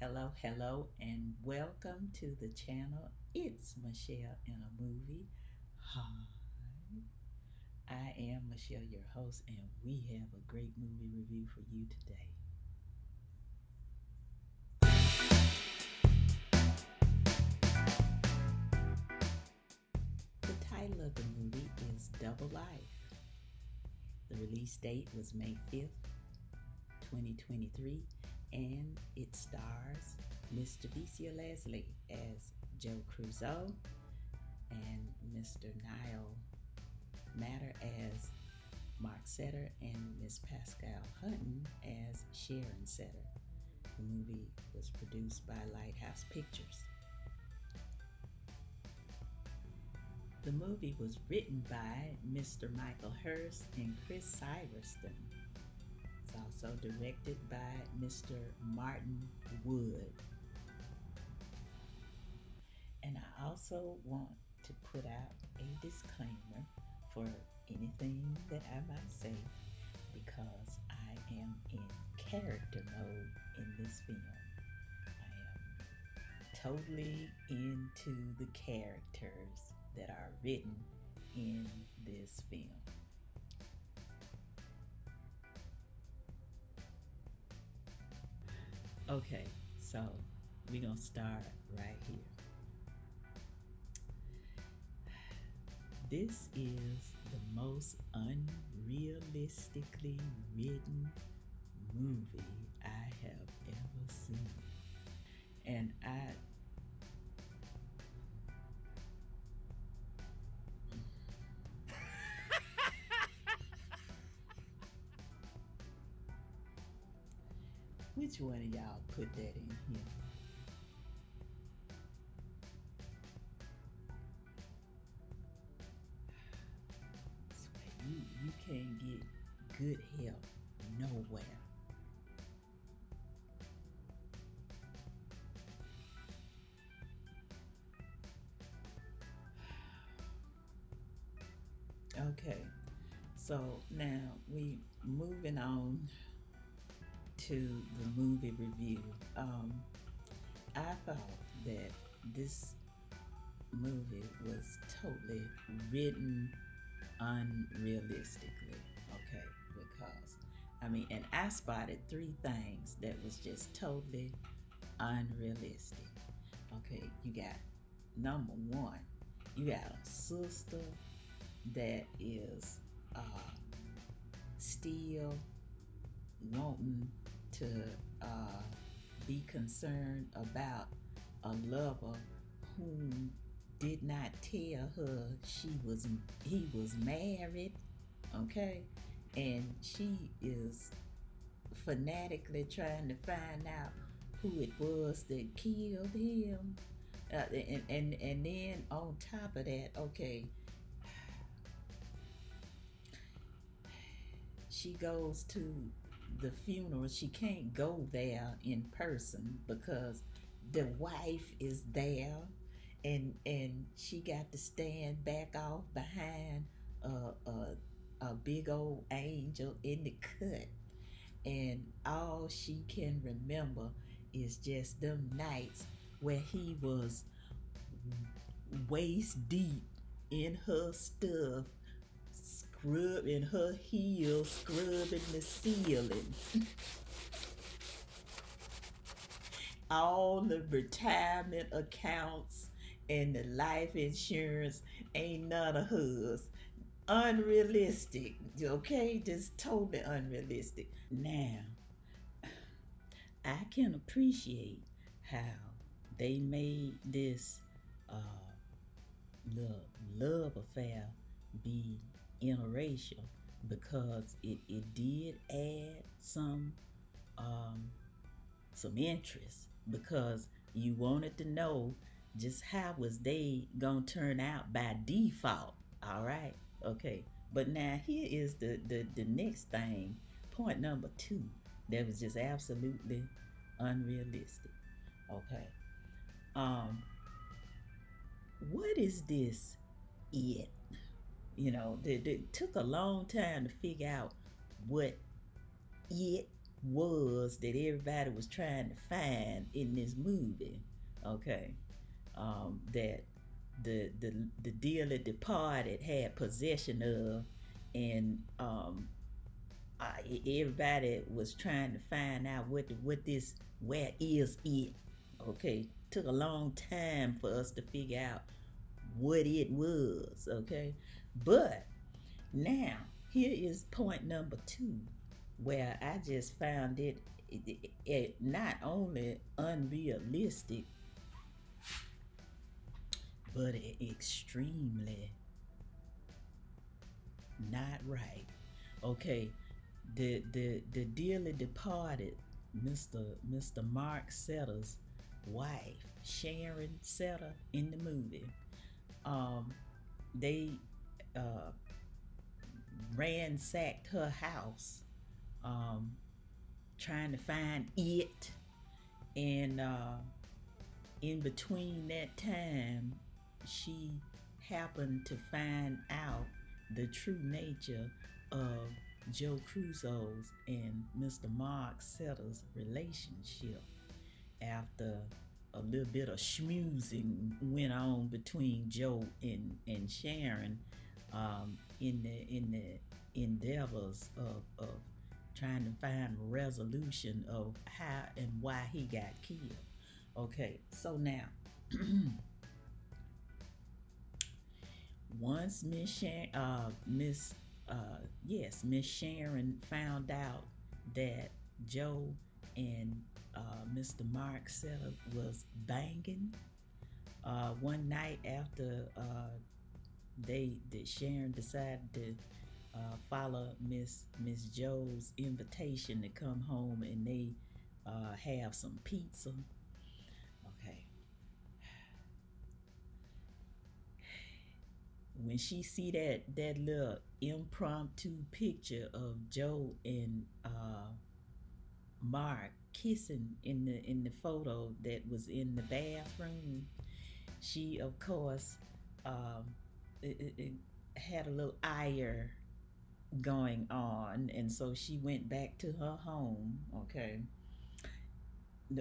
Hello, and welcome to the channel. It's Michelle in a movie. Hi, I am Michelle, your host, and we have a great movie review for you today. The title of the movie is Double Life. The release date was May 5th, 2023, and it stars Miss Javicia Leslie as Joe Crusoe and Mr. Niall Matter as Mark Setter and Miss Pascale Hutton as Sharon Setter. The movie was produced by Lighthouse Pictures. The movie was written by Mr. Michael Hurst and Chris Siverston. It's also directed by Mr. Martin Wood. And I also want to put out a disclaimer for anything that I might say because I am in character mode in this film. I am totally into the characters that are written in this film. Okay, so we're gonna start right here. This is the most unrealistically written movie I have ever seen. And which one of y'all put that in here? You can't get good help nowhere. Okay, so now we moving on to the movie review. I thought that this movie was totally written unrealistically. Okay, because and I spotted three things that was just totally unrealistic. Okay, you got number one, you got a sister that is still wanting to be concerned about a lover whom did not tell her he was married, okay? And she is fanatically trying to find out who it was that killed him. And then on top of that, okay, she goes to the funeral. She can't go there in person because the wife is there, and she got to stand back off behind a big old angel in the cut, and all she can remember is just them nights where he was waist deep in her stuff, scrubbing her heels, scrubbing the ceiling. All the retirement accounts and the life insurance ain't none of hers. Unrealistic, okay? Just totally unrealistic. Now, I can appreciate how they made this little love affair be interracial because it did add some interest because you wanted to know just how was they gonna turn out by default. All right, okay, but now here is the next thing, point number two, that was just absolutely unrealistic. Okay, what is this it? They took a long time to figure out what it was that everybody was trying to find in this movie. Okay, that the dearly departed had possession of, and everybody was trying to find out what this where is it. Okay, took a long time for us to figure out what it was. Okay, but now here is point number two, where I just found it not only unrealistic but extremely not right. Okay, the dearly departed Mr. Mark Setter's wife, Sharon Setter, in the movie. They uh, ransacked her house, um, trying to find it, and in between that time, she happened to find out the true nature of Joe Crusoe's and Mr. Mark Setter's relationship after a little bit of schmoozing went on between Joe and Sharon, in the endeavors of trying to find resolution of how and why he got killed. Okay, so now once Miss Sharon found out that Joe and Mr. Mark Setter was banging, one night after that Sharon decided to follow Miss Joe's invitation to come home, and they have some pizza. Okay. When she see that little impromptu picture of Joe and Mark kissing in the photo that was in the bathroom, she of course it had a little ire going on, and so she went back to her home. Okay,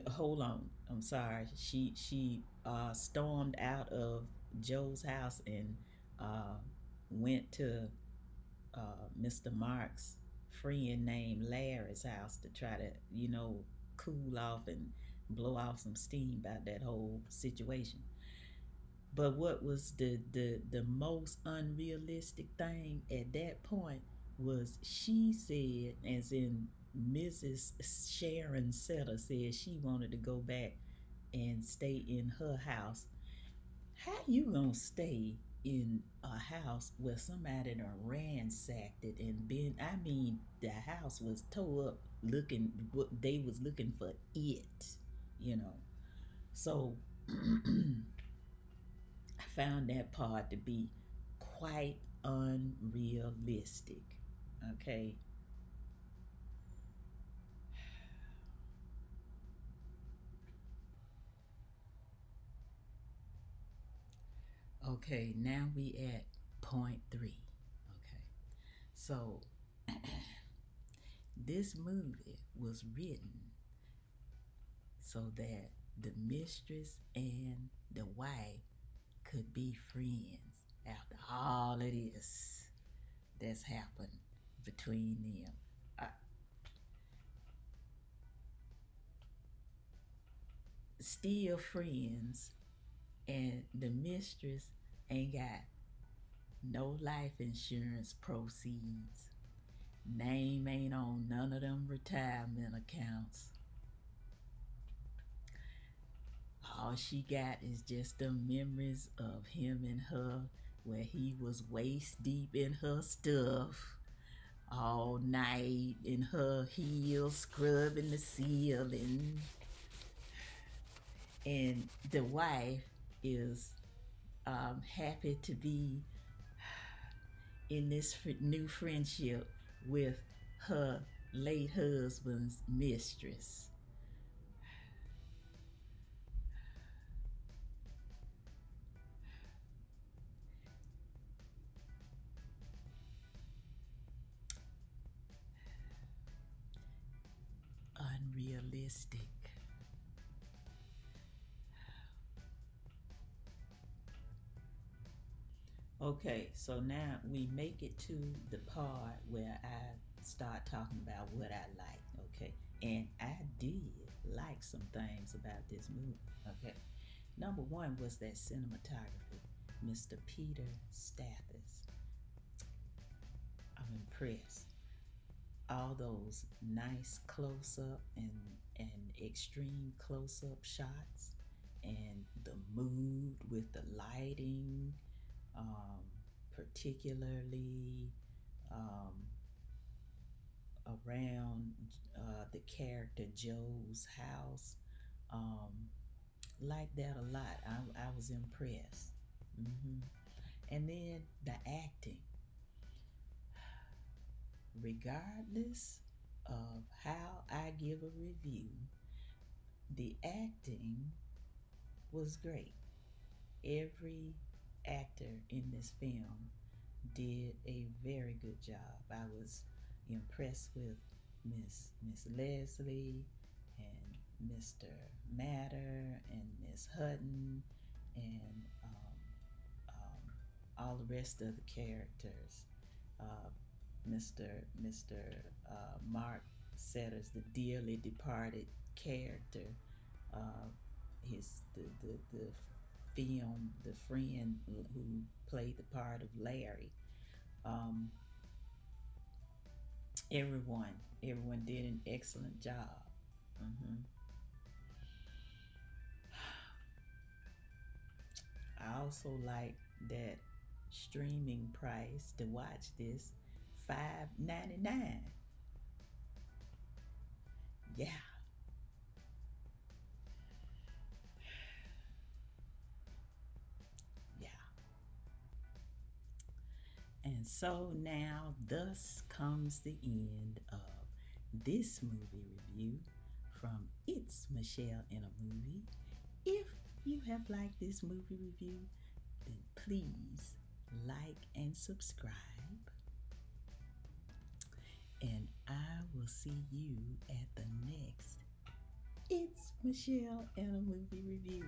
hold on, I'm sorry. She stormed out of Joe's house and went to Mr. Mark's friend named Larry's house to try to, cool off and blow off some steam about that whole situation. But what was the most unrealistic thing at that point was she said, as in Mrs. Sharon Setter said, she wanted to go back and stay in her house. How you gonna stay in a house where somebody done ransacked it and been? I mean, the house was tore up, looking what they was looking for it, you know. So I found that part to be quite unrealistic. Okay. Okay, now we at point three. Okay. So this movie was written so that the mistress and the wife could be friends after all of this that's happened between them. Still friends, and the mistress ain't got no life insurance proceeds. Name ain't on none of them retirement accounts. All she got is just the memories of him and her, where he was waist deep in her stuff all night, in her heels scrubbing the ceiling. And the wife is happy to be in this new friendship with her late husband's mistress. majestic. Okay, so now we make it to the part where I start talking about what I like, okay? And I did like some things about this movie, okay? Number one was that cinematography, Mr. Pieter Stethis. I'm impressed. All those nice close up and extreme close up shots, and the mood with the lighting, um, particularly um, around the character Joe's house. Um, like that a lot. I was impressed. hmm And then the acting, regardless of how I give a review, the acting was great. Every actor in this film did a very good job. I was impressed with Miss Leslie and Mr. Matter and Miss Hutton and all the rest of the characters. Uh, Mr. Mark Setters, the dearly departed character, uh, the film, the friend who played the part of Larry. Um, everyone did an excellent job. hmm I also like that streaming price to watch this, $5.99. Yeah, yeah. And so now, thus comes the end of this movie review from It's Michelle in a Movie. If you have liked this movie review, then please like and subscribe. And I will see you at the next It's Michelle in a Movie review.